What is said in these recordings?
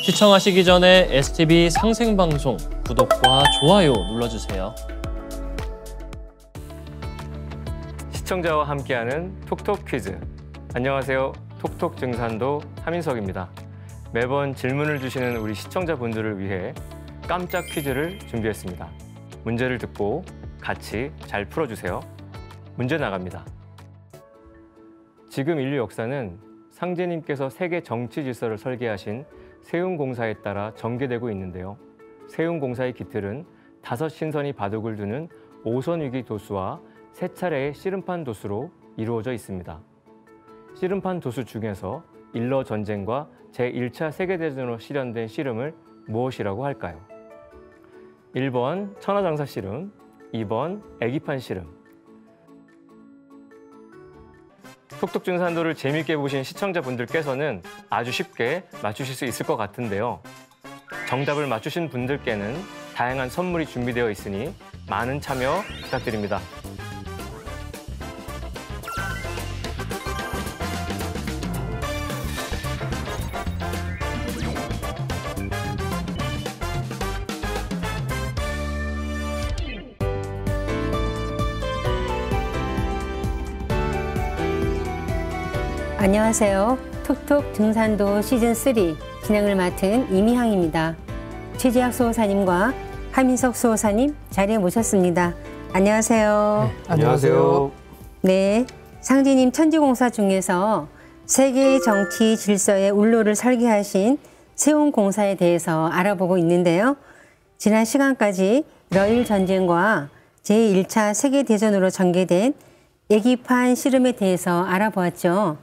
시청하시기 전에 STV 상생방송 구독과 좋아요 눌러주세요. 시청자와 함께하는 톡톡 퀴즈. 안녕하세요. 톡톡 증산도 하민석입니다. 매번 질문을 주시는 우리 시청자분들을 위해 깜짝 퀴즈를 준비했습니다. 문제를 듣고 같이 잘 풀어주세요. 문제 나갑니다. 지금 인류 역사는 상제님께서 세계 정치 질서를 설계하신 세운공사에 따라 전개되고 있는데요. 세운공사의 기틀은 5신선이 바둑을 두는 오선위기 도수와 3차례의 씨름판 도수로 이루어져 있습니다. 씨름판 도수 중에서 일러 전쟁과 제1차 세계대전으로 실현된 씨름을 무엇이라고 할까요? 1번 천하장사 씨름, 2번 애기판 씨름. 톡톡 증산도를 재미있게 보신 시청자분들께서는 아주 쉽게 맞추실 수 있을 것 같은데요. 정답을 맞추신 분들께는 다양한 선물이 준비되어 있으니 많은 참여 부탁드립니다. 안녕하세요. 톡톡 증산도 시즌3 진행을 맡은 이미향입니다. 최재학 수호사님과 하민석 수호사님 자리에 모셨습니다. 안녕하세요. 네, 안녕하세요. 네, 상제님 천지공사 중에서 세계의 정치 질서의 울로를 설계하신 세운공사에 대해서 알아보고 있는데요. 지난 시간까지 러일 전쟁과 제1차 세계대전으로 전개된 애기판 씨름에 대해서 알아보았죠.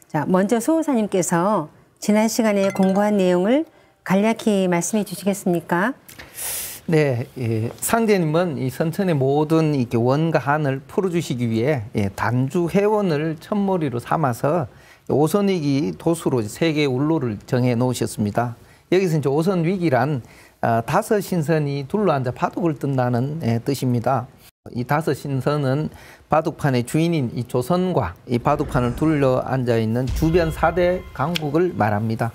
자, 먼저 수호사님께서 지난 시간에 공부한 내용을 간략히 말씀해 주시겠습니까? 네, 상제님은 이 선천의 모든 이렇게 원과 한을 풀어주시기 위해 단주 회원을 첫머리로 삼아서 오선위기 도수로 세계의 울로를 정해 놓으셨습니다. 여기서 이제 오선위기란 5신선이 둘러앉아 바둑을 뜬다는 뜻입니다. 이 5신선은 바둑판의 주인인 이 조선과 이 바둑판을 둘러 앉아 있는 주변 4대 강국을 말합니다.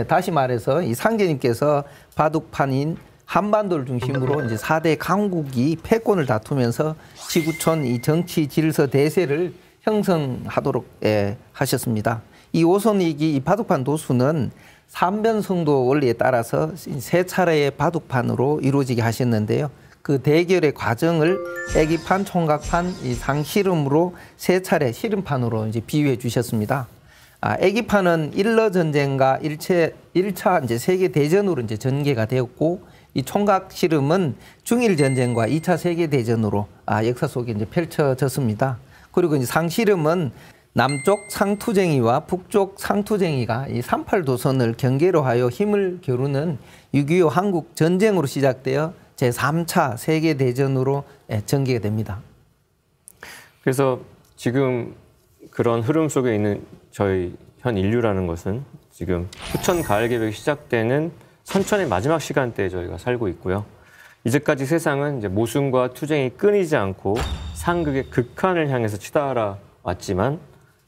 다시 말해서 이 상제님께서 바둑판인 한반도를 중심으로 이제 4대 강국이 패권을 다투면서 지구촌 이 정치 질서 대세를 형성하도록 하셨습니다. 이 오선위기 이 바둑판 도수는 삼변성도 원리에 따라서 3차례의 바둑판으로 이루어지게 하셨는데요. 그 대결의 과정을 애기판, 총각판, 이 상씨름으로 3차례 씨름판으로 이제 비유해 주셨습니다. 애기판은 일러 전쟁과 1차 이제 세계 대전으로 이제 전개가 되었고, 이 총각 씨름은 중일 전쟁과 2차 세계 대전으로 역사 속에 이제 펼쳐졌습니다. 그리고 이제 상씨름은 남쪽 상투쟁이와 북쪽 상투쟁이가 이 38도선을 경계로 하여 힘을 겨루는 6.25 한국 전쟁으로 시작되어 제3차 세계대전으로 전개가 됩니다. 그래서 지금 그런 흐름 속에 있는 저희 현 인류라는 것은 지금 후천 가을 개벽이 시작되는 선천의 마지막 시간대에 저희가 살고 있고요. 이제까지 세상은 이제 모순과 투쟁이 끊이지 않고 상극의 극한을 향해서 치달아 왔지만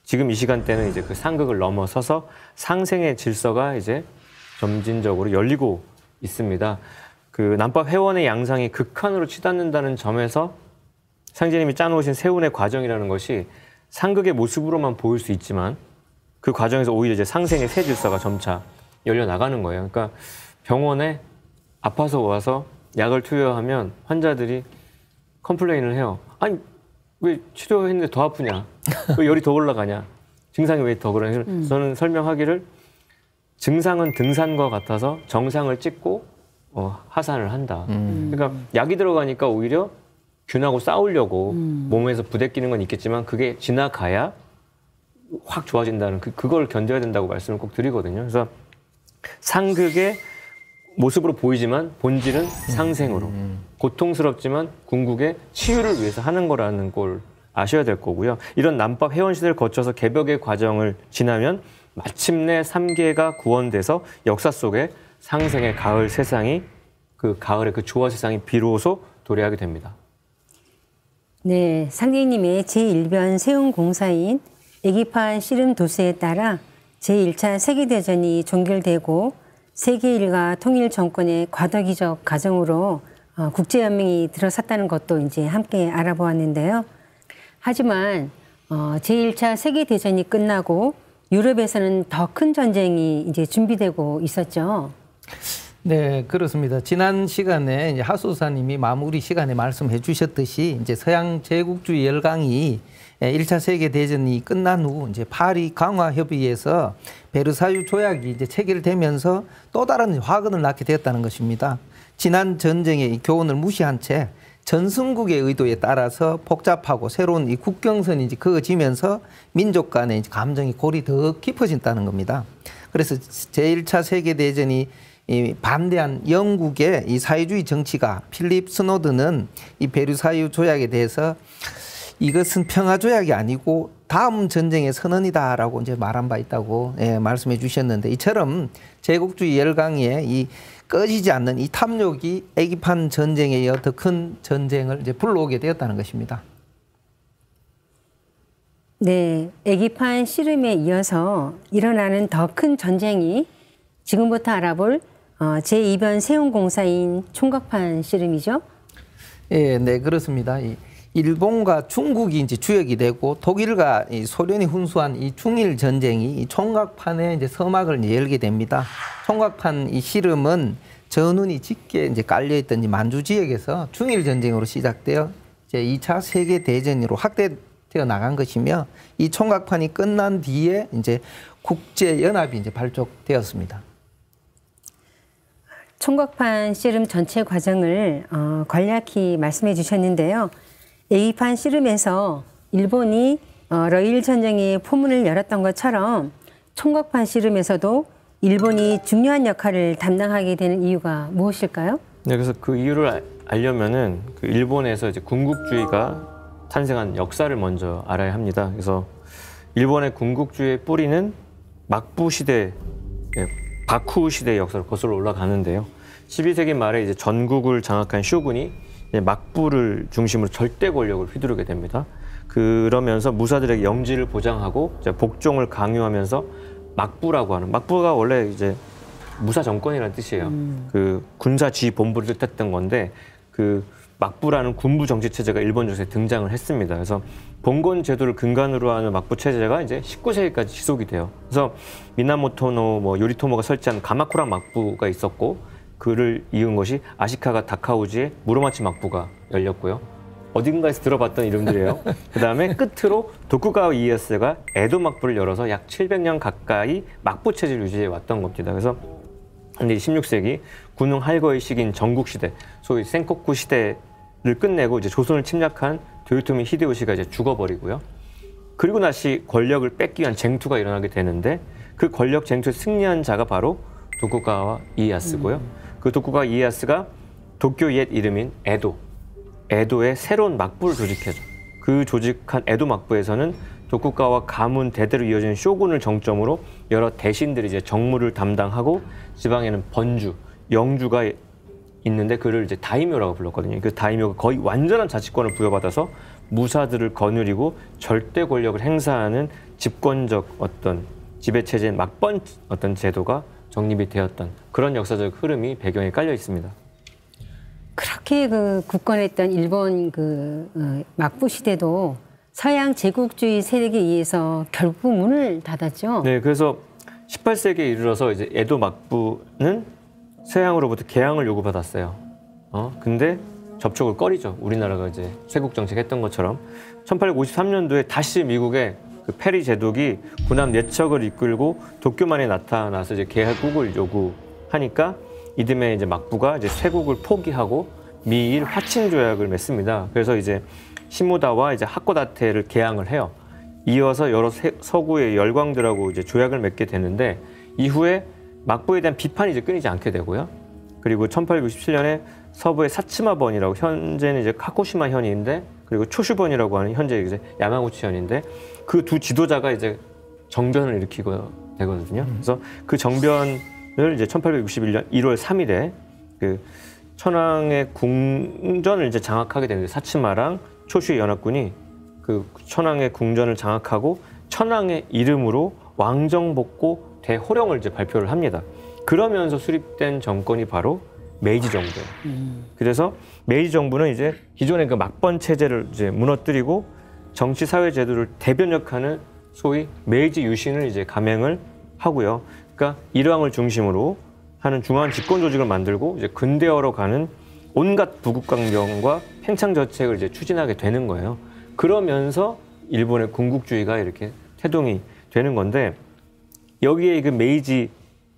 지금 이 시간대는 이제 그 상극을 넘어서서 상생의 질서가 이제 점진적으로 열리고 있습니다. 그 남북 회원의 양상이 극한으로 치닫는다는 점에서 상제님이 짜놓으신 세운의 과정이라는 것이 상극의 모습으로만 보일 수 있지만 그 과정에서 오히려 이제 상생의 새 질서가 점차 열려 나가는 거예요. 그러니까 병원에 아파서 와서 약을 투여하면 환자들이 컴플레인을 해요. 아니 왜 치료했는데 더 아프냐? 왜 열이 더 올라가냐? 증상이 왜 더 그러냐? 저는 설명하기를 증상은 등산과 같아서 정상을 찍고 하산을 한다. 그러니까 약이 들어가니까 오히려 균하고 싸우려고 몸에서 부대끼는 건 있겠지만 그게 지나가야 확 좋아진다는 그걸 견뎌야 된다고 말씀을 꼭 드리거든요. 그래서 상극의 모습으로 보이지만 본질은 상생으로 고통스럽지만 궁극의 치유를 위해서 하는 거라는 걸 아셔야 될 거고요. 이런 남북 회원 시대를 거쳐서 개벽의 과정을 지나면 마침내 3계가 구원돼서 역사 속에 상생의 가을 세상이 그 가을의 그 조화 세상이 비로소 도래하게 됩니다. 네, 상제님의 제1변 세운공사인 애기판 씨름 도수에 따라 제1차 세계대전이 종결되고 세계 일가 통일 정권의 과도기적 과정으로 국제연맹이 들어섰다는 것도 이제 함께 알아보았는데요. 하지만 제1차 세계대전이 끝나고 유럽에서는 더 큰 전쟁이 이제 준비되고 있었죠. 네, 그렇습니다. 지난 시간에 이제 하수사님이 마무리 시간에 말씀해 주셨듯이 이제 서양 제국주의 열강이 1차 세계 대전이 끝난 후 이제 파리 강화 협의에서 베르사유 조약이 이제 체결되면서 또 다른 화근을 낳게 되었다는 것입니다. 지난 전쟁의 교훈을 무시한 채 전승국의 의도에 따라서 복잡하고 새로운 이 국경선이 이제 그어지면서 민족 간의 이제 감정이 골이 더 깊어진다는 겁니다. 그래서 제1차 세계 대전이 이 반대한 영국의 이 사회주의 정치가 필립 스노드는 이 베르사유 조약에 대해서 이것은 평화 조약이 아니고 다음 전쟁의 선언이다라고 이제 말한 바 있다고 말씀해 주셨는데, 이처럼 제국주의 열강의 이 꺼지지 않는 이 탐욕이 애기판 전쟁에 이어 더 큰 전쟁을 이제 불러오게 되었다는 것입니다. 네, 애기판 씨름에 이어서 일어나는 더 큰 전쟁이 지금부터 알아볼 제2변 세운공사인 총각판 씨름이죠. 예, 네, 그렇습니다. 일본과 중국이 이제 주역이 되고 독일과 소련이 훈수한 이 중일 전쟁이 이 총각판에 이제 서막을 이제 열게 됩니다. 총각판 이 씨름은 전운이 짙게 이제 깔려있던 이 만주 지역에서 중일 전쟁으로 시작되어 이제 2차 세계 대전으로 확대되어 나간 것이며, 이 총각판이 끝난 뒤에 이제 국제 연합이 이제 발족되었습니다. 총각판 씨름 전체 과정을 간략히 말씀해 주셨는데요. 애기판 씨름에서 일본이 러일 전쟁의 포문을 열었던 것처럼 총각판 씨름에서도 일본이 중요한 역할을 담당하게 되는 이유가 무엇일까요? 네, 그래서 그 이유를 알려면은 그 일본에서 이제 군국주의가 탄생한 역사를 먼저 알아야 합니다. 그래서 일본의 군국주의의 뿌리는 막부 시대, 바쿠 시대의 역사로 거슬러 올라가는데요. 12세기 말에 이제 전국을 장악한 쇼군이 막부를 중심으로 절대 권력을 휘두르게 됩니다. 그러면서 무사들에게 영지를 보장하고 이제 복종을 강요하면서 막부라고 하는, 막부가 원래 이제 무사 정권이라는 뜻이에요. 그 군사 지휘 본부를 뜻했던 건데, 그 막부라는 군부 정치 체제가 일본 정치에 등장을 했습니다. 그래서 봉건 제도를 근간으로 하는 막부 체제가 이제 19세기까지 지속이 돼요. 그래서 미나모토노 요리토모가 설치한 가마쿠라 막부가 있었고, 그를 이은 것이 아시카가 다카우지의 무로마치 막부가 열렸고요. 어딘가에서 들어봤던 이름들이에요. 그 다음에 끝으로 도쿠가와 이에야스가 에도 막부를 열어서 약 700년 가까이 막부 체제를 유지해 왔던 겁니다. 그래서 근데 16세기 군웅 할거의 시기인 전국시대, 소위 센코쿠 시대를 끝내고 이제 조선을 침략한 도요토미 히데요시가 이제 죽어버리고요. 그리고 다시 권력을 뺏기 위한 쟁투가 일어나게 되는데, 그 권력 쟁투에 승리한 자가 바로 도쿠가와 이에야스고요. 그 도쿠가와 이에야스가 도쿄 옛 이름인 에도의 새로운 막부를 조직해줘. 그 조직한 에도 막부에서는 도쿠가와 가문 대대로 이어지는 쇼군을 정점으로 여러 대신들이 이제 정무를 담당하고, 지방에는 번주, 영주가 있는데 그를 이제 다이묘라고 불렀거든요. 그 다이묘가 거의 완전한 자치권을 부여받아서 무사들을 거느리고 절대 권력을 행사하는 집권적 어떤 지배체제인 막번 어떤 제도가 정립이 되었던 그런 역사적 흐름이 배경에 깔려 있습니다. 그렇게 그 굳건했던 일본 막부 시대도 서양 제국주의 세력에 의해서 결국 문을 닫았죠. 네, 그래서 18세기에 이르러서 이제 에도 막부는 서양으로부터 개항을 요구받았어요. 근데 접촉을 꺼리죠. 우리나라가 이제 쇄국 정책했던 것처럼 1853년도에 다시 미국의 그 페리 제독이 군함 4척을 이끌고 도쿄만에 나타나서 이제 개국을 요구하니까 이듬해 이제 막부가 이제 쇄국을 포기하고 미일 화친 조약을 맺습니다. 그래서 이제 시모다와 이제 하코다테를 개항을 해요. 이어서 여러 서구의 열광들하고 이제 조약을 맺게 되는데, 이후에 막부에 대한 비판이 이제 끊이지 않게 되고요. 그리고 1867년에 서부의 사츠마번이라고, 현재는 이제 카고시마 현인데, 그리고 초슈번이라고 하는 현재 이제 야마구치 현인데, 그 두 지도자가 이제 정변을 일으키고 되거든요. 그래서 그 정변을 이제 1861년 1월 3일에 그 천황의 궁전을 이제 장악하게 되는데, 사츠마랑 초슈 연합군이 그 천황의 궁전을 장악하고 천황의 이름으로 왕정복고 대호령을 이제 발표를 합니다. 그러면서 수립된 정권이 바로 메이지 정부예요. 그래서 메이지 정부는 이제 기존의 그 막번 체제를 이제 무너뜨리고 정치 사회 제도를 대변역하는 소위 메이지 유신을 이제 감행을 하고요. 그러니까 일왕을 중심으로 하는 중앙 집권 조직을 만들고 이제 근대화로 가는 온갖 부국강병과 팽창저책을 이제 추진하게 되는 거예요. 그러면서 일본의 군국주의가 이렇게 태동이 되는 건데 여기에 그 메이지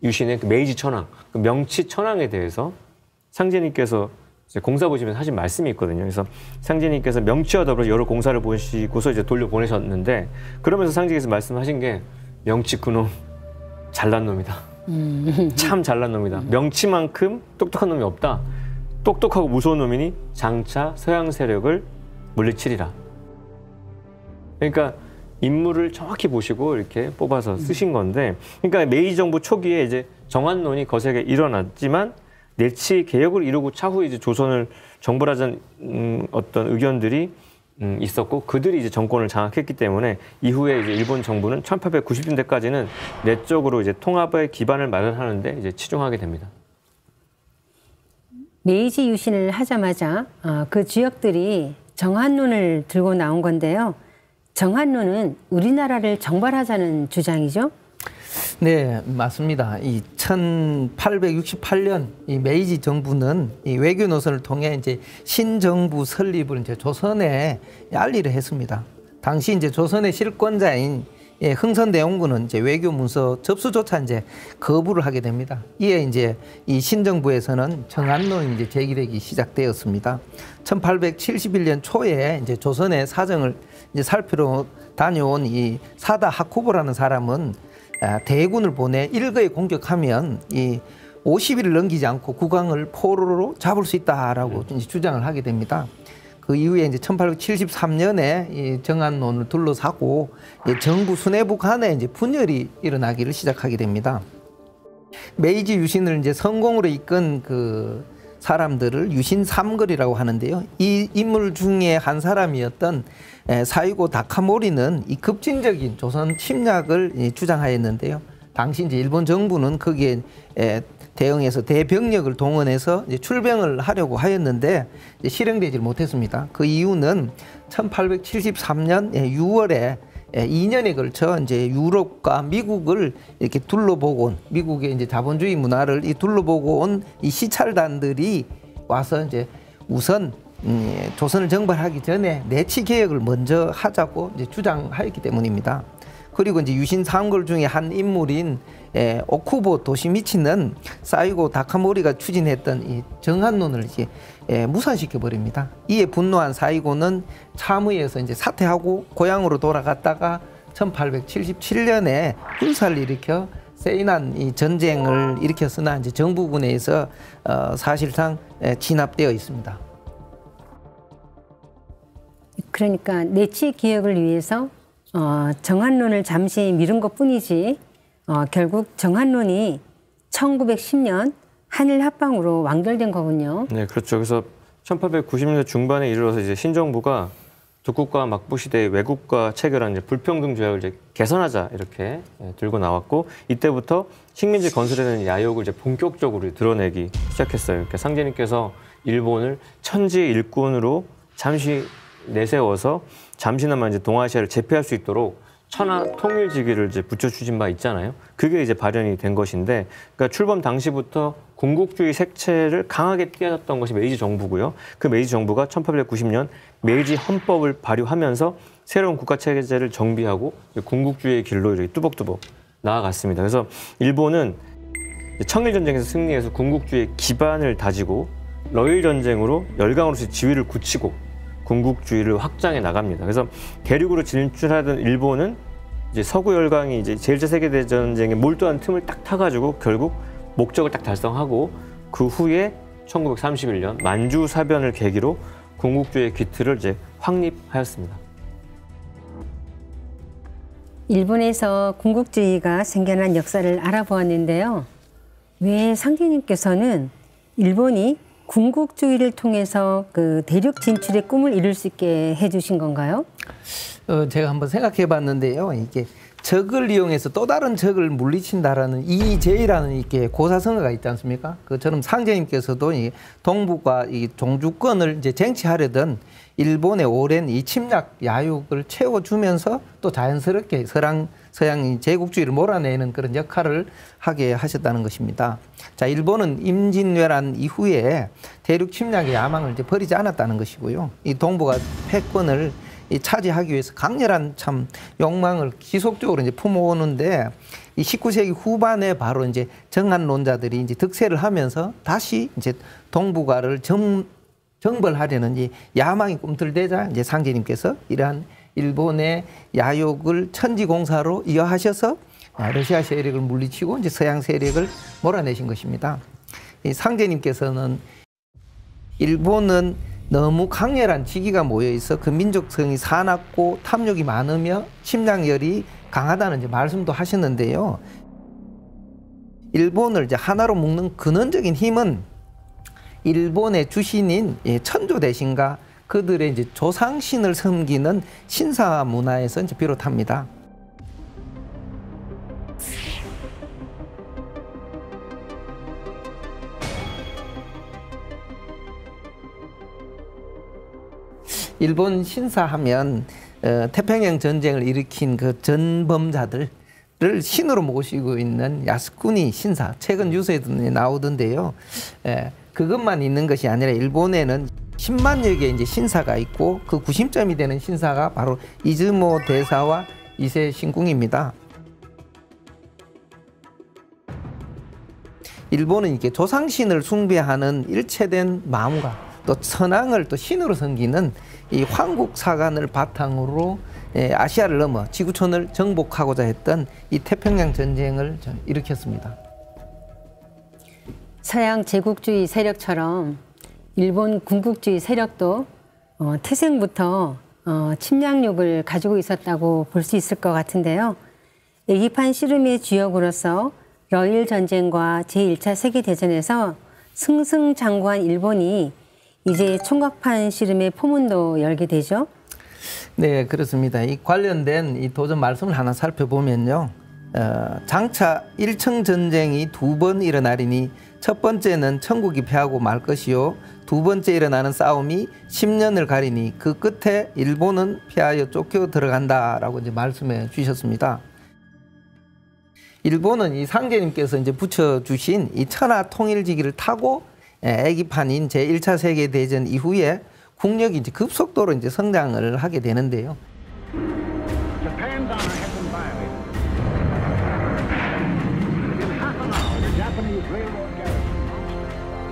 유신의 그 메이지 천황, 그 명치 천황에 대해서 상제님께서 이제 공사 보시면서 하신 말씀이 있거든요. 그래서 상제님께서 명치와 더불어 여러 공사를 보시고서 이제 돌려보내셨는데 그러면서 상제께서 말씀하신 게 명치 그놈 잘난 놈이다. 참 잘난 놈이다. 명치만큼 똑똑한 놈이 없다. 똑똑하고 무서운 놈이니 장차 서양 세력을 물리치리라. 그러니까 인물을 정확히 보시고 이렇게 뽑아서 쓰신 건데, 그러니까 메이지 정부 초기에 이제 정한론이 거세게 일어났지만 내치 개혁을 이루고 차후에 이제 조선을 정벌하자는 어떤 의견들이 있었고 그들이 이제 정권을 장악했기 때문에 이후에 이제 일본 정부는 1890년대까지는 내적으로 이제 통합의 기반을 마련하는데 이제 치중하게 됩니다. 메이지 유신을 하자마자 그 지역들이 정한론을 들고 나온 건데요. 정한론은 우리나라를 정벌하자는 주장이죠? 네, 맞습니다. 이 1868년 이 메이지 정부는 이 외교 노선을 통해 이제 신정부 설립을 이제 조선에 알리를 했습니다. 당시 이제 조선의 실권자인 흥선대원군은 이제 외교 문서 접수조차 이제 거부를 하게 됩니다. 이에 이제 이 신정부에서는 정한론이 이제 제기되기 시작되었습니다. 1871년 초에 이제 조선의 사정을 이제 살피러 다녀온 이 사다 하쿠보라는 사람은 대군을 보내 일거에 공격하면 이 50일을 넘기지 않고 국왕을 포로로 잡을 수 있다라고 이제 주장을 하게 됩니다. 그 이후에 이제 1873년에 이 정한론을 둘러싸고 정부 수뇌부 간에 이제 분열이 일어나기를 시작하게 됩니다. 메이지 유신을 이제 성공으로 이끈 그 사람들을 유신 삼걸이라고 하는데요. 이 인물 중에 한 사람이었던 사이고 다카모리는 이 급진적인 조선 침략을 주장하였는데요. 당시 이제 일본 정부는 거기에 대응해서 대병력을 동원해서 이제 출병을 하려고 하였는데 이제 실행되지 못했습니다. 그 이유는 1873년 6월에 2년에 걸쳐 이제 유럽과 미국을 이렇게 둘러보고 온 미국의 이제 자본주의 문화를 둘러보고 온 이 시찰단들이 와서 이제 우선 조선을 정벌하기 전에 내치 개혁을 먼저 하자고 이제 주장하였기 때문입니다. 그리고 이제 유신 삼걸 중에 한 인물인 오쿠보 도시미치는 사이고 다카모리가 추진했던 이 정한론을 이제 무산시켜 버립니다. 이에 분노한 사이고는 참의에서 이제 사퇴하고 고향으로 돌아갔다가 1877년에 군사를 일으켜 세이난 이 전쟁을 일으켰으나 이제 정부군에 의해서 사실상 진압되어 있습니다. 그러니까 내치 개혁을 위해서 정한론을 잠시 미룬 것뿐이지 결국 정한론이 1910년 한일 합방으로 완결된 거군요. 네, 그렇죠. 그래서 1890년대 중반에 이르러서 이제 신정부가 북국과 막부 시대의 외국과 체결한 이제 불평등 조약을 이제 개선하자 이렇게 들고 나왔고 이때부터 식민지 건설에 대한 야욕을 이제 본격적으로 드러내기 시작했어요. 그러니까 상제님께서 일본을 천지의 일꾼으로 잠시 내세워서 잠시나마 이제 동아시아를 제패할 수 있도록 천하 통일지기를 이제 붙여주신 바 있잖아요. 그게 이제 발현이 된 것인데, 그러니까 출범 당시부터 군국주의 색채를 강하게 띄어졌던 것이 메이지 정부고요. 그 메이지 정부가 1890년 메이지 헌법을 발효하면서 새로운 국가 체제를 정비하고 군국주의의 길로 이렇게 뚜벅뚜벅 나아갔습니다. 그래서 일본은 청일 전쟁에서 승리해서 군국주의의 기반을 다지고 러일 전쟁으로 열강으로서 지위를 굳히고 군국주의를 확장해 나갑니다. 그래서 대륙으로 진출하던 일본은 이제 서구 열강이 이제 제1차 세계대전쟁에 몰두한 틈을 딱 타가지고 결국 목적을 딱 달성하고 그 후에 1931년 만주 사변을 계기로 군국주의의 기틀을 이제 확립하였습니다. 일본에서 군국주의가 생겨난 역사를 알아보았는데요. 왜 상제님께서는 일본이 군국주의를 통해서 그 대륙 진출의 꿈을 이룰 수 있게 해주신 건가요? 제가 한번 생각해 봤는데요. 이게 적을 이용해서 또 다른 적을 물리친다라는 이제이라는 이렇게 고사성어가 있지 않습니까? 그처럼 상제님께서도 이 동북아 이 종주권을 이제 쟁취하려던 일본의 오랜 이 침략 야욕을 채워주면서 또 자연스럽게 서양 제국주의를 몰아내는 그런 역할을 하게 하셨다는 것입니다. 자, 일본은 임진왜란 이후에 대륙 침략의 야망을 이제 버리지 않았다는 것이고요. 이 동북아 패권을 차지하기 위해서 강렬한 참 욕망을 지속적으로 이제 품어오는데 이 19세기 후반에 바로 이제 정한론자들이 이제 득세를 하면서 다시 이제 동북아를 정벌하려는 이 야망이 꿈틀대자 이제 상제님께서 이러한 일본의 야욕을 천지공사로 이어하셔서 러시아 세력을 물리치고 이제 서양 세력을 몰아내신 것입니다. 이 상제님께서는 일본은 너무 강렬한 지기가 모여 있어 그 민족성이 사납고 탐욕이 많으며 침략열이 강하다는 이제 말씀도 하셨는데요. 일본을 이제 하나로 묶는 근원적인 힘은 일본의 주신인 천조 대신과 그들의 이제 조상신을 섬기는 신사 문화에서 이제 비롯합니다. 일본 신사하면 태평양 전쟁을 일으킨 그 전범자들을 신으로 모시고 있는 야스쿠니 신사, 최근 뉴스에도 나오던데요. 그것만 있는 것이 아니라 일본에는 10만여 개의 이제 신사가 있고 그 구심점이 되는 신사가 바로 이즈모 대사와 이세 신궁입니다. 일본은 이렇게 조상신을 숭배하는 일체된 마음과 또 천황을 또 신으로 섬기는 이 황국사관을 바탕으로 아시아를 넘어 지구촌을 정복하고자 했던 이 태평양 전쟁을 일으켰습니다. 서양 제국주의 세력처럼 일본 군국주의 세력도 태생부터 침략욕을 가지고 있었다고 볼 수 있을 것 같은데요. 애기판 씨름의 주역으로서 러일 전쟁과 제1차 세계대전에서 승승장구한 일본이 이제 총각판 씨름의 포문도 열게 되죠. 네, 그렇습니다. 이 관련된 이 도전 말씀을 하나 살펴보면요. 장차 일청전쟁이 2번 일어나리니 첫 번째는 천국이 패하고 말 것이요 두 번째 일어나는 싸움이 10년을 가리니 그 끝에 일본은 패하여 쫓겨 들어간다라고 이제 말씀해 주셨습니다. 일본은 이 상제님께서 이제 붙여주신 이 천하 통일지기를 타고 애기판인 제1차 세계대전 이후에 국력이 이제 급속도로 이제 성장을 하게 되는데요.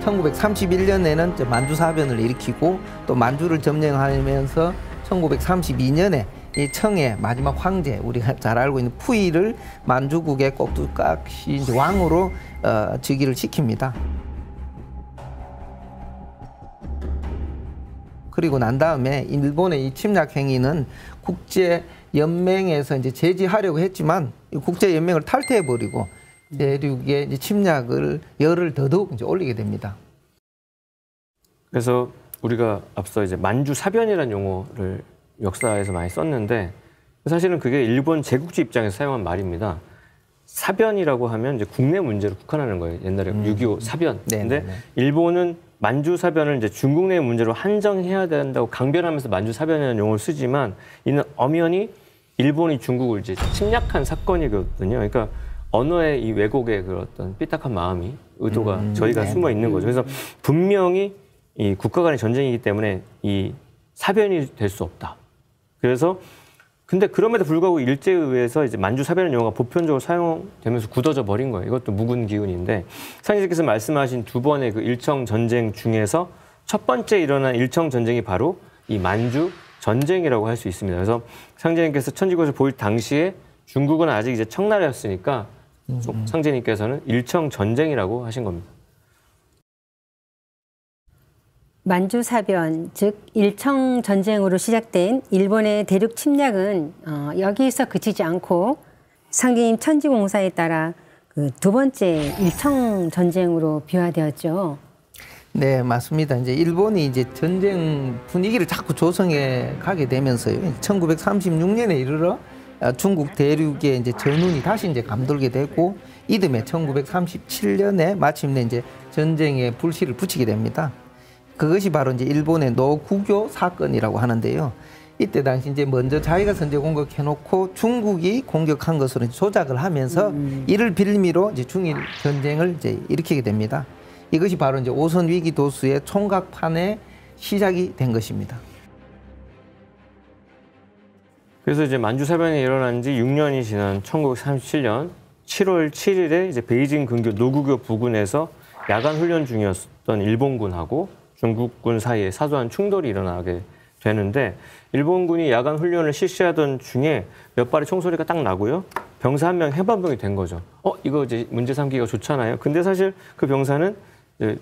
1931년에는 만주사변을 일으키고 또 만주를 점령하면서 1932년에 이 청의 마지막 황제, 우리가 잘 알고 있는 푸이를 만주국의 꼭두각시 왕으로 즉위를 시킵니다. 그리고 난 다음에 일본의 이 침략 행위는 국제 연맹에서 이제 제지하려고 했지만 국제 연맹을 탈퇴해 버리고 대륙의 이제 침략을 열을 더더욱 이제 올리게 됩니다. 그래서 우리가 앞서 이제 만주 사변이라는 용어를 역사에서 많이 썼는데 사실은 그게 일본 제국주의 입장에서 사용한 말입니다. 사변이라고 하면 이제 국내 문제로 국한하는 거예요. 옛날에 6.25 사변. 근데 일본은 만주 사변을 이제 중국 내 문제로 한정해야 된다고 강변하면서 만주 사변이라는 용어를 쓰지만 이는 엄연히 일본이 중국을 이제 침략한 사건이거든요. 그러니까 언어의 이 왜곡의 그 어떤 삐딱한 마음이 의도가 저희가 숨어 있는 거죠. 그래서 분명히 이 국가 간의 전쟁이기 때문에 이 사변이 될 수 없다. 그래서 근데 그럼에도 불구하고 일제에 의해서 이제 만주 사변이라는 용어가 보편적으로 사용되면서 굳어져 버린 거예요. 이것도 묵은 기운인데 상제님께서 말씀하신 두 번의 그 일청 전쟁 중에서 첫 번째 일어난 일청 전쟁이 바로 이 만주 전쟁이라고 할 수 있습니다. 그래서 상제님께서 천지국을 보일 당시에 중국은 아직 이제 청나라였으니까 상제님께서는 일청 전쟁이라고 하신 겁니다. 만주 사변, 즉 일청 전쟁으로 시작된 일본의 대륙 침략은 여기서 그치지 않고 상제님 천지공사에 따라 그 두 번째 일청 전쟁으로 비화되었죠. 네, 맞습니다. 이제 일본이 이제 전쟁 분위기를 자꾸 조성해 가게 되면서요. 1936년에 이르러 중국 대륙에 이제 전운이 다시 이제 감돌게 되고 이듬해 1937년에 마침내 이제 전쟁에 불씨를 붙이게 됩니다. 그것이 바로 이제 일본의 노구교 사건이라고 하는데요. 이때 당시 이제 먼저 자기가 선제 공격해놓고 중국이 공격한 것으로 조작을 하면서 이를 빌미로 이제 중일 전쟁을 이제 일으키게 됩니다. 이것이 바로 이제 오선 위기 도수의 총각판의 시작이 된 것입니다. 그래서 이제 만주사변이 일어난 지 6년이 지난 1937년 7월 7일에 이제 베이징 근교 노구교 부근에서 야간 훈련 중이었던 일본군하고 중국군 사이에 사소한 충돌이 일어나게 되는데 일본군이 야간 훈련을 실시하던 중에 몇 발의 총소리가 딱 나고요. 병사 한 명 해방병이 된 거죠. 이거 이제 문제 삼기가 좋잖아요. 근데 사실 그 병사는 이제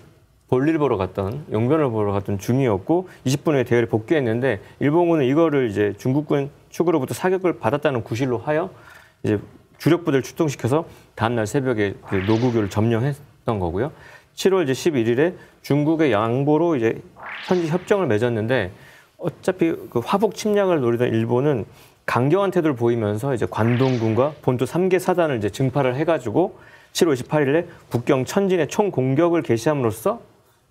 볼일 보러 갔던 용변을 보러 갔던 중이었고 20분 후에 대열에 복귀했는데 일본군은 이거를 이제 중국군 측으로부터 사격을 받았다는 구실로 하여 이제 주력부대를 출동시켜서 다음날 새벽에 노구교를 점령했던 거고요. 7월 이제 11일에 중국의 양보로 이제 현지 협정을 맺었는데 어차피 그 화북 침략을 노리던 일본은 강경한 태도를 보이면서 이제 관동군과 본토 3개 사단을 이제 증파를 해가지고 7월 28일에 북경 천진에 총 공격을 개시함으로써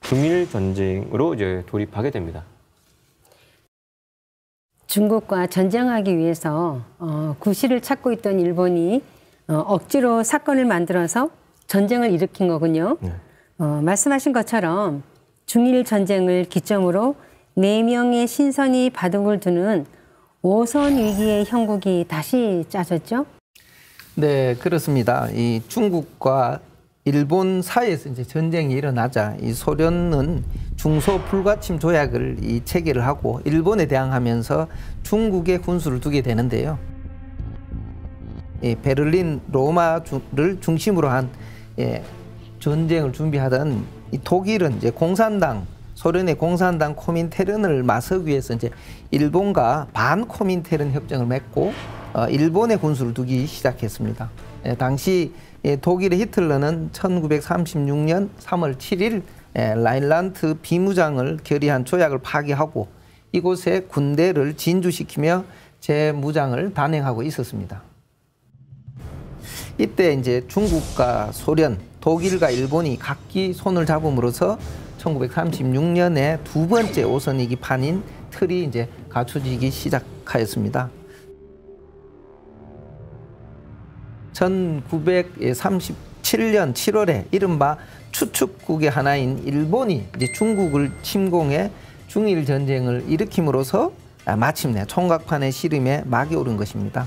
중일 전쟁으로 이제 돌입하게 됩니다. 중국과 전쟁하기 위해서 구실을 찾고 있던 일본이 억지로 사건을 만들어서 전쟁을 일으킨 거군요. 네. 말씀하신 것처럼 중일 전쟁을 기점으로 4명의 신선이 바둑을 두는 오선 위기의 형국이 다시 짜졌죠? 네, 그렇습니다. 이 중국과 일본 사이에서 이제 전쟁이 일어나자 이 소련은 중소 불가침 조약을 체결을 하고 일본에 대항하면서 중국에 군수를 두게 되는데요. 이 베를린, 로마를 중심으로 한 전쟁을 준비하던 이 독일은 이제 공산당, 소련의 공산당 코민테른을 맞서기 위해서 이제 일본과 반코민테른 협정을 맺고 일본의 군수를 두기 시작했습니다. 당시 독일의 히틀러는 1936년 3월 7일 라인란트 비무장을 결의한 조약을 파기하고 이곳에 군대를 진주시키며 재무장을 단행하고 있었습니다. 이때 이제 중국과 소련, 독일과 일본이 각기 손을 잡음으로써 1936년에 두 번째 오선위기 판인 틀이 이제 갖춰지기 시작하였습니다. 1937년 7월에 이른바 추축국의 하나인 일본이 이제 중국을 침공해 중일 전쟁을 일으킴으로써 마침내 총각판의 시름에 막이 오른 것입니다.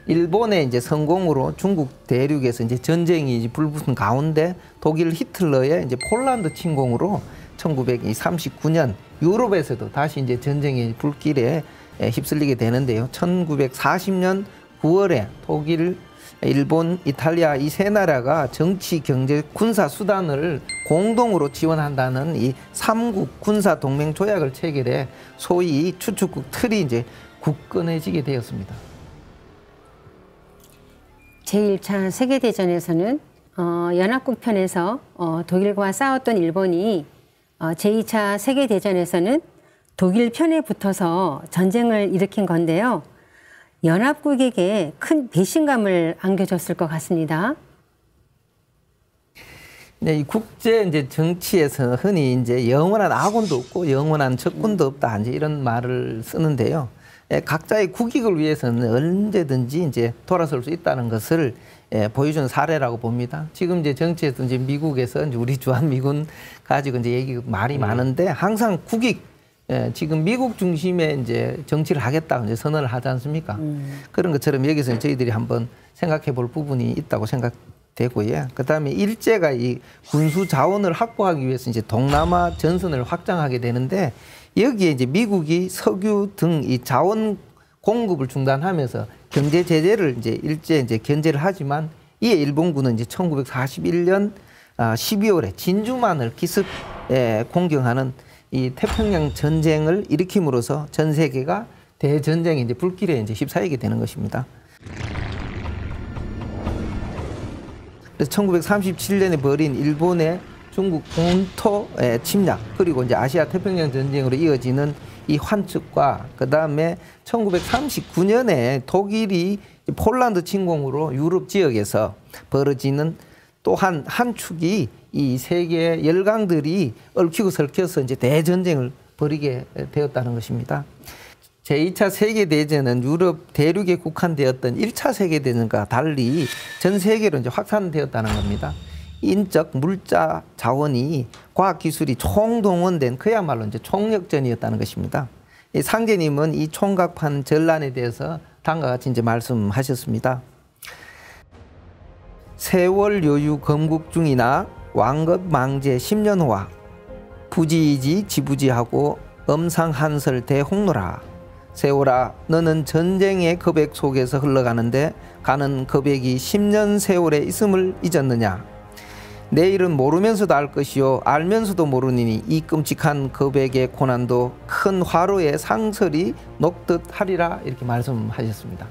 일본의 이제 성공으로 중국 대륙에서 이제 전쟁이 불붙은 가운데 독일 히틀러의 이제 폴란드 침공으로 1939년 유럽에서도 다시 이제 전쟁의 불길에 휩쓸리게 되는데요. 1940년 9월에 독일, 일본, 이탈리아 이 세 나라가 정치, 경제, 군사 수단을 공동으로 지원한다는 이 3국 군사 동맹 조약을 체결해 소위 추축국 틀이 이제 굳건해지게 되었습니다. 제1차 세계대전에서는 연합국 편에서 독일과 싸웠던 일본이 제2차 세계대전에서는 독일 편에 붙어서 전쟁을 일으킨 건데요. 연합국에게 큰 배신감을 안겨줬을 것 같습니다. 네, 이 국제 이제 정치에서 흔히 이제 영원한 아군도 없고 영원한 적군도 없다 이제 이런 말을 쓰는데요. 각자의 국익을 위해서는 언제든지 이제 돌아설 수 있다는 것을 보여준 사례라고 봅니다. 지금 이제 정치에서 이제 미국에서 이제 우리 주한미군 가지고 이제 얘기 말이 많은데 항상 국익 지금 미국 중심의 이제 정치를 하겠다 이제 선언을 하지 않습니까? 그런 것처럼 여기서 저희들이 한번 생각해 볼 부분이 있다고 생각되고요. 그다음에 일제가 이 군수 자원을 확보하기 위해서 이제 동남아 전선을 확장하게 되는데 여기에 이제 미국이 석유 등 이 자원 공급을 중단하면서 경제 제재를 이제 일제 이제 견제를 하지만 이에 일본군은 이제 1941년 12월에 진주만을 기습 공격하는 이 태평양 전쟁을 일으킴으로써 전 세계가 대전쟁의 이제 불길에 이제 휩싸이게 되는 것입니다. 그래서 1937년에 벌인 일본의 중국 본토 침략 그리고 이제 아시아 태평양 전쟁으로 이어지는 이 환측과 그다음에 1939년에 독일이 폴란드 침공으로 유럽 지역에서 벌어지는 또한 한 축이 이 세계 열강들이 얽히고 설켜서 이제 대전쟁을 벌이게 되었다는 것입니다. 제2차 세계대전은 유럽 대륙에 국한되었던 1차 세계대전과 달리 전 세계로 이제 확산되었다는 겁니다. 인적, 물자, 자원이 과학기술이 총동원된 그야말로 이제 총력전이었다는 것입니다. 이 상제님은 이 총각판 전란에 대해서 다음과 같이 이제 말씀하셨습니다. 세월 요유 건국중이나 왕급 망제 10년호와 부지이지 지부지하고 엄상한설 대홍로라. 세월아, 너는 전쟁의 겁액 속에서 흘러가는데 가는 겁액이 10년 세월에 있음을 잊었느냐. 내일은 모르면서도 알 것이요 알면서도 모르니 이 끔찍한 겁액의 고난도 큰 화로의 상설이 녹듯 하리라. 이렇게 말씀하셨습니다.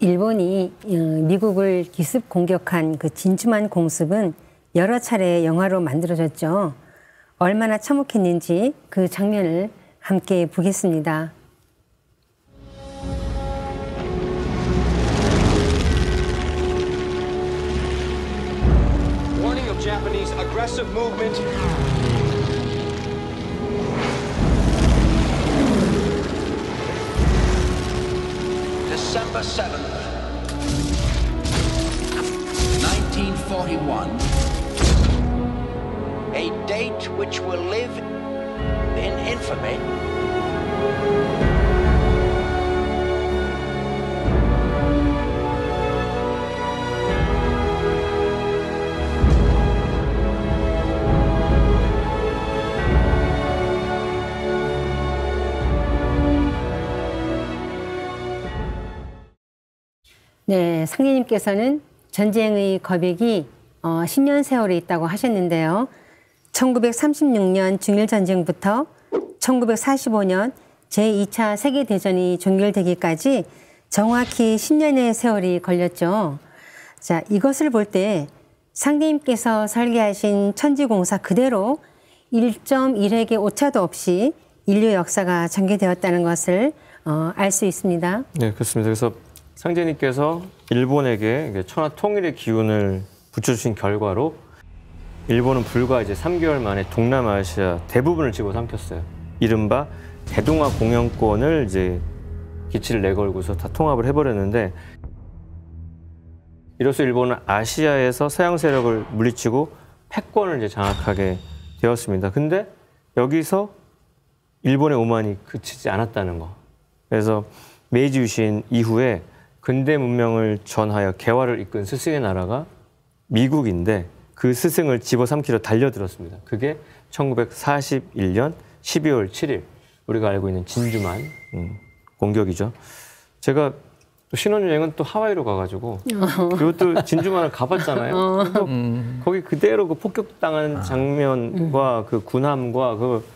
일본이 미국을 기습 공격한 그 진주만 공습은 여러 차례 영화로 만들어졌죠. 얼마나 참혹했는지 그 장면을 함께 보겠습니다. Warning of Japanese aggressive movement. December 7th, 1941. A date which will live in infamy. 네, 상제님께서는 전쟁의 겁액이 10년 세월에 있다고 하셨는데요. 1936년 중일전쟁부터 1945년 제2차 세계대전이 종결되기까지 정확히 10년의 세월이 걸렸죠. 자, 이것을 볼 때 상제님께서 설계하신 천지공사 그대로 1.1획의 오차도 없이 인류 역사가 전개되었다는 것을 알 수 있습니다. 네, 그렇습니다. 그래서 상제님께서 일본에게 천하 통일의 기운을 붙여주신 결과로 일본은 불과 이제 3개월 만에 동남아시아 대부분을 집어삼켰어요. 이른바 대동아 공영권을 이제 기치를 내걸고서 다 통합을 해버렸는데, 이로써 일본은 아시아에서 서양 세력을 물리치고 패권을 이제 장악하게 되었습니다. 근데 여기서 일본의 오만이 그치지 않았다는 거. 그래서 메이지 유신 이후에 근대 문명을 전하여 개화를 이끈 스승의 나라가 미국인데 그 스승을 집어삼키려 달려들었습니다. 그게 1941년 12월 7일 우리가 알고 있는 진주만 공격이죠. 제가 또 신혼여행은 또 하와이로 가가지고 그리고 또 진주만을 가봤잖아요. 거기 그대로 그 폭격당한 장면과 그 군함과 그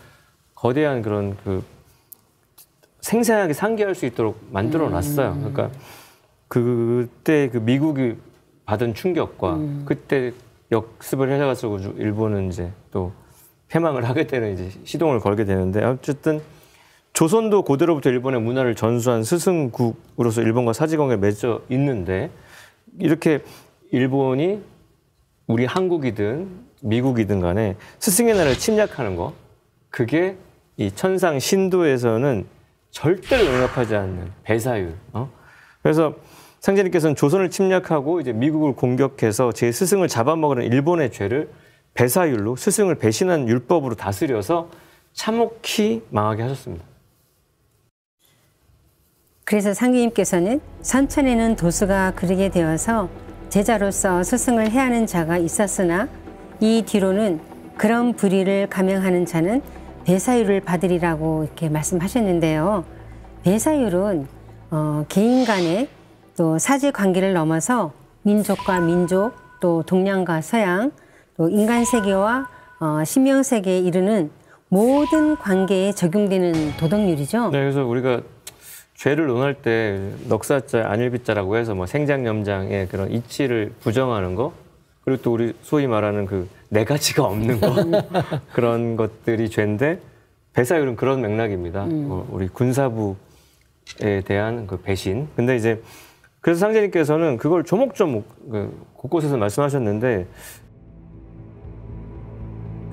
거대한 그런 그 생생하게 상기할 수 있도록 만들어 놨어요. 그러니까 그때 그 미국이 받은 충격과 그때 역습을 해가지고 일본은 이제 또 패망을 하게 되는 이제 시동을 걸게 되는데, 어쨌든 조선도 고대로부터 일본의 문화를 전수한 스승국으로서 일본과 사지관계를 맺어 있는데, 이렇게 일본이 우리 한국이든 미국이든 간에 스승의 나라를 침략하는 거, 그게 이 천상 신도에서는 절대로 용납하지 않는 배사율. 그래서 상제님께서는 조선을 침략하고 이제 미국을 공격해서 제 스승을 잡아먹으는 일본의 죄를 배사율로, 스승을 배신한 율법으로 다스려서 참혹히 망하게 하셨습니다. 그래서 상제님께서는 선천에는 도수가 그르게 되어서 제자로서 스승을 해하는 자가 있었으나 이 뒤로는 그런 불의를 감행하는 자는 배사율을 받으리라고 이렇게 말씀하셨는데요. 배사율은 개인 간의 또 사지 관계를 넘어서 민족과 민족, 또 동양과 서양, 또 인간 세계와 신명 세계에 이르는 모든 관계에 적용되는 도덕률이죠. 네, 그래서 우리가 죄를 논할 때 넉사자, 안일비자라고 해서 뭐 생장염장의 그런 이치를 부정하는 거, 그리고 또 우리 소위 말하는 그 네 가지가 없는 거 그런 것들이 죄인데, 배사율은 그런 맥락입니다. 우리 군사부에 대한 그 배신. 근데 이제 그래서 상제님께서는 그걸 조목조목 곳곳에서 말씀하셨는데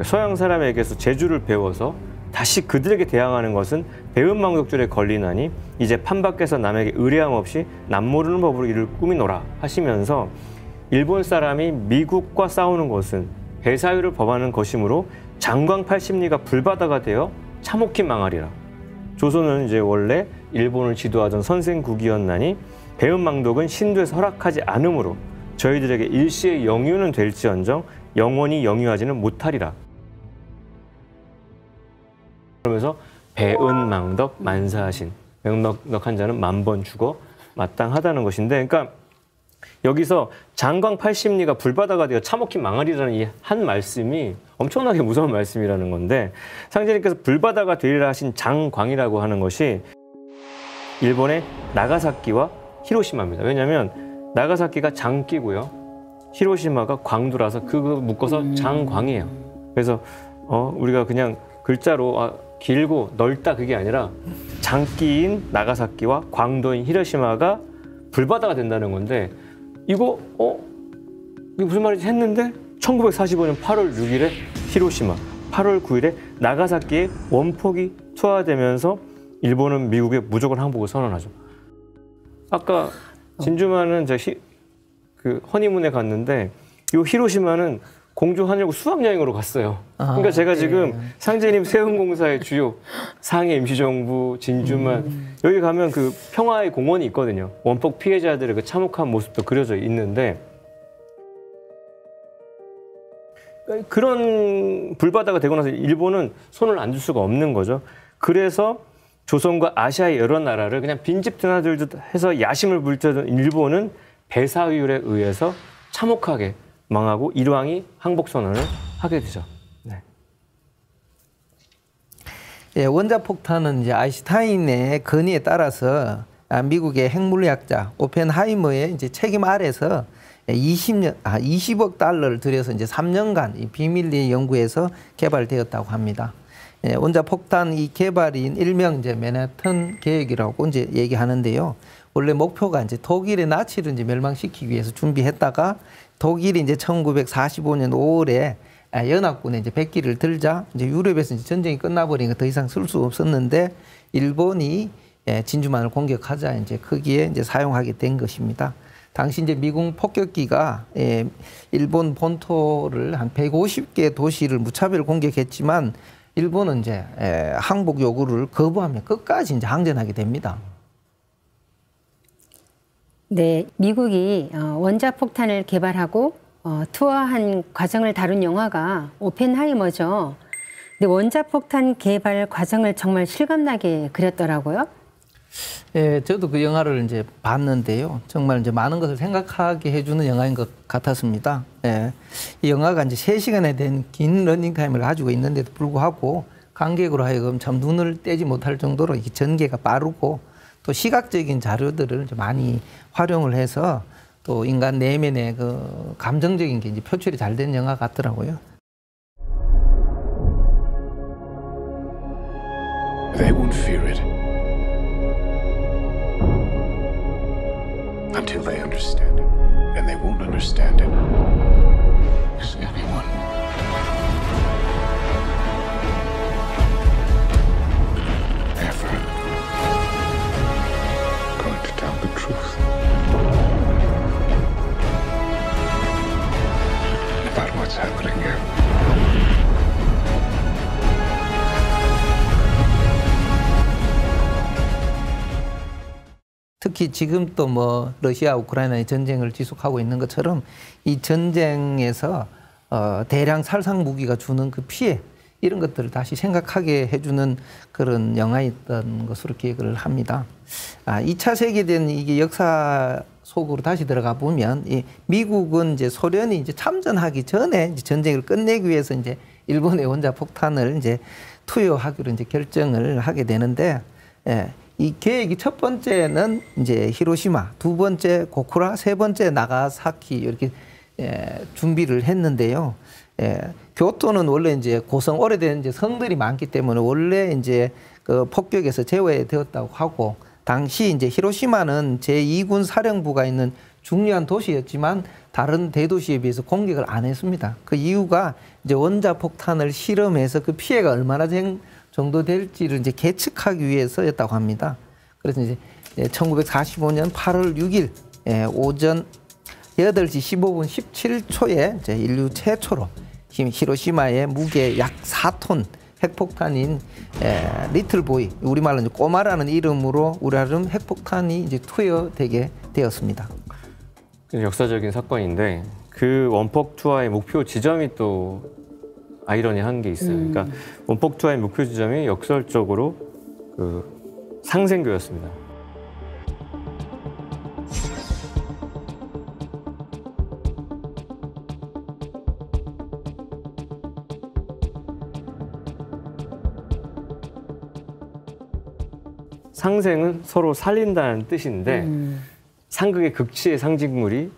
서양 사람에게서 재주를 배워서 다시 그들에게 대항하는 것은 배은망덕줄에 걸리나니 이제 판 밖에서 남에게 의뢰함 없이 남 모르는 법으로 이를 꾸미노라 하시면서 일본 사람이 미국과 싸우는 것은 배사율을 범하는 것이므로 장광 80리가 불바다가 되어 참혹히 망하리라. 조선은 이제 원래 일본을 지도하던 선생국이었나니 배은망덕은 신도에서 허락하지 않으므로 저희들에게 일시의 영유는 될지언정 영원히 영유하지는 못하리라. 그러면서 배은망덕 만사하신, 명덕한 자는 만번 죽어 마땅하다는 것인데, 그러니까 여기서 장광 80리가 불바다가 되어 참혹히 망하리라는 이 한 말씀이 엄청나게 무서운 말씀이라는 건데, 상제님께서 불바다가 되리라 하신 장광이라고 하는 것이 일본의 나가사키와 히로시마입니다. 왜냐하면 나가사키가 장기고요, 히로시마가 광두라서 그거 묶어서 장광이에요. 그래서 우리가 그냥 글자로 길고 넓다 그게 아니라 장기인 나가사키와 광도인 히로시마가 불바다가 된다는 건데, 이거 이게 무슨 말인지 했는데 1945년 8월 6일에 히로시마, 8월 9일에 나가사키에 원폭이 투하되면서 일본은 미국에 무조건 항복을 선언하죠. 아까 진주만은 그 허니문에 갔는데 이 히로시마는 공주 하늘고 수학여행으로 갔어요. 그러니까 제가 지금 상제님 세운공사의 주요 상해 임시정부, 진주만 여기 가면 그 평화의 공원이 있거든요. 원폭 피해자들의 그 참혹한 모습도 그려져 있는데, 그런 불바다가 되고 나서 일본은 손을 안 줄 수가 없는 거죠. 그래서 조선과 아시아의 여러 나라를 그냥 빈집 드나들듯 해서 야심을 불태우던 일본은 배사율에 의해서 참혹하게 망하고 일왕이 항복 선언을 하게 되죠. 네. 예, 원자폭탄은 이제 아인슈타인의 건의에 따라서 미국의 핵물리학자 오펜하이머의 이제 책임 아래서 20억 달러를 들여서 이제 3년간 이 비밀리에 연구해서 개발되었다고 합니다. 예, 원자폭탄 이 개발인 일명 이제 맨해튼 계획이라고 이제 얘기하는데요. 원래 목표가 이제 독일의 나치를 이제 멸망시키기 위해서 준비했다가 독일이 이제 1945년 5월에 연합군에 이제 백기를 들자 이제 유럽에서 이제 전쟁이 끝나버리니까 더 이상 쓸 수 없었는데 일본이 진주만을 공격하자 이제 거기에 이제 사용하게 된 것입니다. 당시 이제 미국 폭격기가 일본 본토를 한 150개 도시를 무차별 공격했지만 일본은 이제 항복 요구를 거부하며 끝까지 이제 항전하게 됩니다. 네, 미국이 원자폭탄을 개발하고 투하한 과정을 다룬 영화가 오펜하이머죠. 근데 원자폭탄 개발 과정을 정말 실감나게 그렸더라고요. 예, 저도 그 영화를 이제 봤는데요. 정말 이제 많은 것을 생각하게 해주는 영화인 것 같았습니다. 예, 이 영화가 이제 3시간에 된 긴 러닝타임을 가지고 있는데도 불구하고 관객으로 하여금 참 눈을 떼지 못할 정도로 이게 전개가 빠르고 또 시각적인 자료들을 많이 활용을 해서 또 인간 내면의 그 감정적인 게 이제 표출이 잘 된 영화 같더라고요. They won't fear it until they understand it, and they won't understand it because anyone ever going to tell the truth about what's happening here. 특히 지금 또 뭐 러시아 우크라이나의 전쟁을 지속하고 있는 것처럼 이 전쟁에서 대량 살상 무기가 주는 그 피해 이런 것들을 다시 생각하게 해주는 그런 영화였던 것으로 기억을 합니다. 2차 세계대전 이게 역사 속으로 다시 들어가 보면 이 미국은 이제 소련이 이제 참전하기 전에 이제 전쟁을 끝내기 위해서 이제 일본의 원자폭탄을 이제 투여하기로 이제 결정을 하게 되는데, 이 계획이 첫 번째는 이제 히로시마, 두 번째 고쿠라, 세 번째 나가사키 이렇게 준비를 했는데요. 교토는 원래 이제 고성 오래된 이제 성들이 많기 때문에 원래 이제 그 폭격에서 제외되었다고 하고, 당시 이제 히로시마는 제2군 사령부가 있는 중요한 도시였지만 다른 대도시에 비해서 공격을 안 했습니다. 그 이유가 이제 원자폭탄을 실험해서 그 피해가 얼마나 정도 될지를 이제 계측하기 위해서였다고 합니다. 그래서 이제 1945년 8월 6일 오전 8시 15분 17초에 이제 인류 최초로 히로시마에 무게 약 4톤 핵폭탄인 리틀보이, 우리말로 이제 꼬마라는 이름으로 우리나라 핵폭탄이 이제 투여되게 되었습니다. 역사적인 사건인데 그 원폭 투하의 목표 지점이 또 아이러니한 게 있어요. 그러니까 원폭 투하의 목표 지점이 역설적으로 그 상생교였습니다. 상생은 서로 살린다는 뜻인데 상극의 극치의 상징물이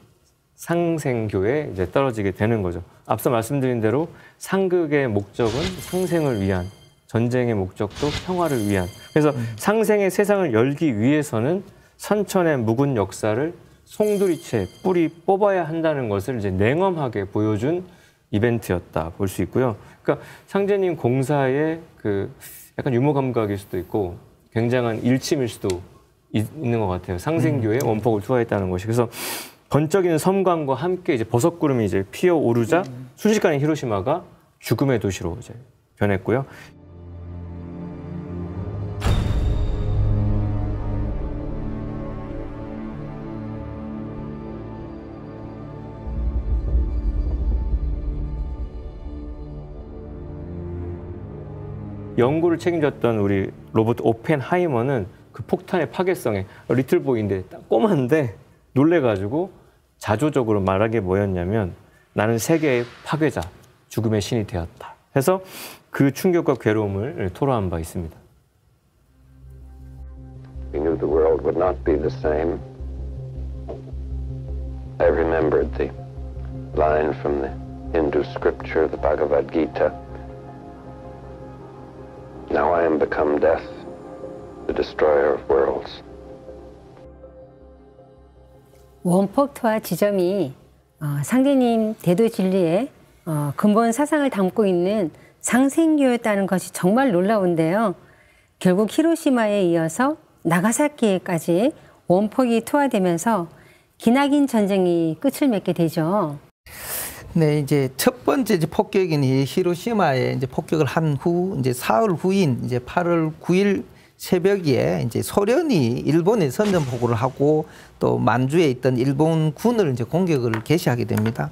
상생교에 이제 떨어지게 되는 거죠. 앞서 말씀드린 대로 상극의 목적은 상생을 위한, 전쟁의 목적도 평화를 위한. 그래서 상생의 세상을 열기 위해서는 선천의 묵은 역사를 송두리째 뿌리 뽑아야 한다는 것을 이제 냉엄하게 보여준 이벤트였다 볼 수 있고요. 그러니까 상제님 공사의 그 약간 유머 감각일 수도 있고 굉장한 일침일 수도 있는 것 같아요. 상생교에 원폭을 투하했다는 것이. 그래서 번쩍이는 섬광과 함께 이제 버섯구름이 이제 피어오르자 순식간에 히로시마가 죽음의 도시로 이제 변했고요. 연구를 책임졌던 우리 로버트 오펜하이머는 그 폭탄의 파괴성에 리틀보이인데 꼬만데 놀래가지고 자조적으로 말한 게 뭐였냐면 나는 세계의 파괴자, 죽음의 신이 되었다. 해서 그 충격과 괴로움을 토로한 바 있습니다. We knew the world would not be the same. I remembered the line from the Hindu scripture, the Bhagavad Gita. Now I am become death, the destroyer of worlds. 원폭 투하 지점이 상제님 대도 진리의 근본 사상을 담고 있는 상생교였다는 것이 정말 놀라운데요. 결국 히로시마에 이어서 나가사키에까지 원폭이 투하되면서 기나긴 전쟁이 끝을 맺게 되죠. 네, 이제 첫 번째 폭격인 이 히로시마에 이제 폭격을 한 후 이제 사흘 후인 이제 8월 9일 새벽에 이제 소련이 일본에 선전포고를 하고 또 만주에 있던 일본 군을 이제 공격을 개시하게 됩니다.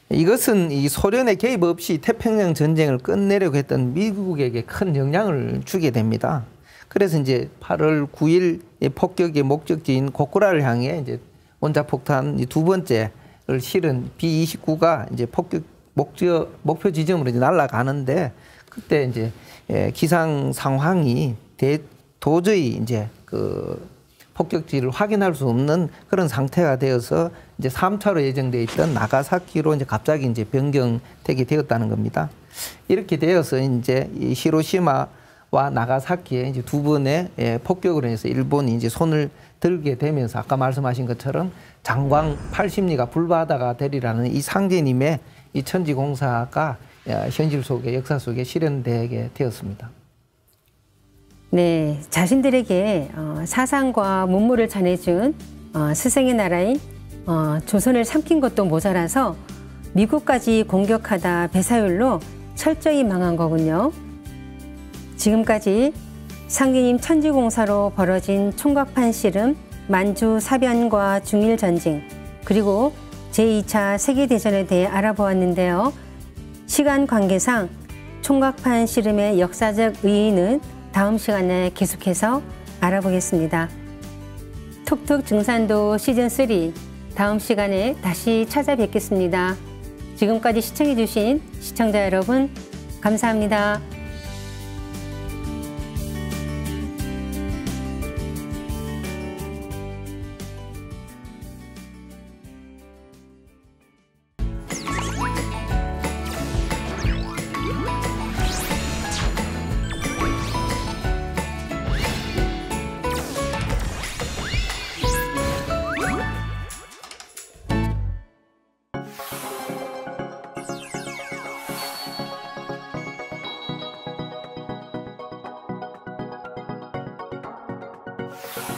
이것은 이 소련의 개입 없이 태평양 전쟁을 끝내려고 했던 미국에게 큰 영향을 주게 됩니다. 그래서 이제 8월 9일 폭격의 목적지인 고쿠라를 향해 이제 원자폭탄 두 번째를 실은 B-29가 이제 폭격 목표 지점으로 이제 날아가는데 그때 이제 기상 상황이 도저히 이제 그 폭격지를 확인할 수 없는 그런 상태가 되어서 이제 3차로 예정돼 있던 나가사키로 이제 갑자기 이제 변경되게 되었다는 겁니다. 이렇게 되어서 이제 이 히로시마와 나가사키에 이제 두 번의 폭격으로 해서 일본이 이제 손을 들게 되면서 아까 말씀하신 것처럼 장광 80리가 불바다가 되리라는 이 상제님의 이 천지공사가 현실 속에 역사 속에 실현되게 되었습니다. 네, 자신들에게 사상과 문물을 전해준 스승의 나라인 조선을 삼킨 것도 모자라서 미국까지 공격하다 배사율로 철저히 망한 거군요. 지금까지 상제님 천지공사로 벌어진 총각판 씨름, 만주 사변과 중일 전쟁, 그리고 제2차 세계대전에 대해 알아보았는데요. 시간 관계상 총각판 씨름의 역사적 의의는 다음 시간에 계속해서 알아보겠습니다. 톡톡 증산도 시즌3 다음 시간에 다시 찾아뵙겠습니다. 지금까지 시청해주신 시청자 여러분 감사합니다. 감사합니다.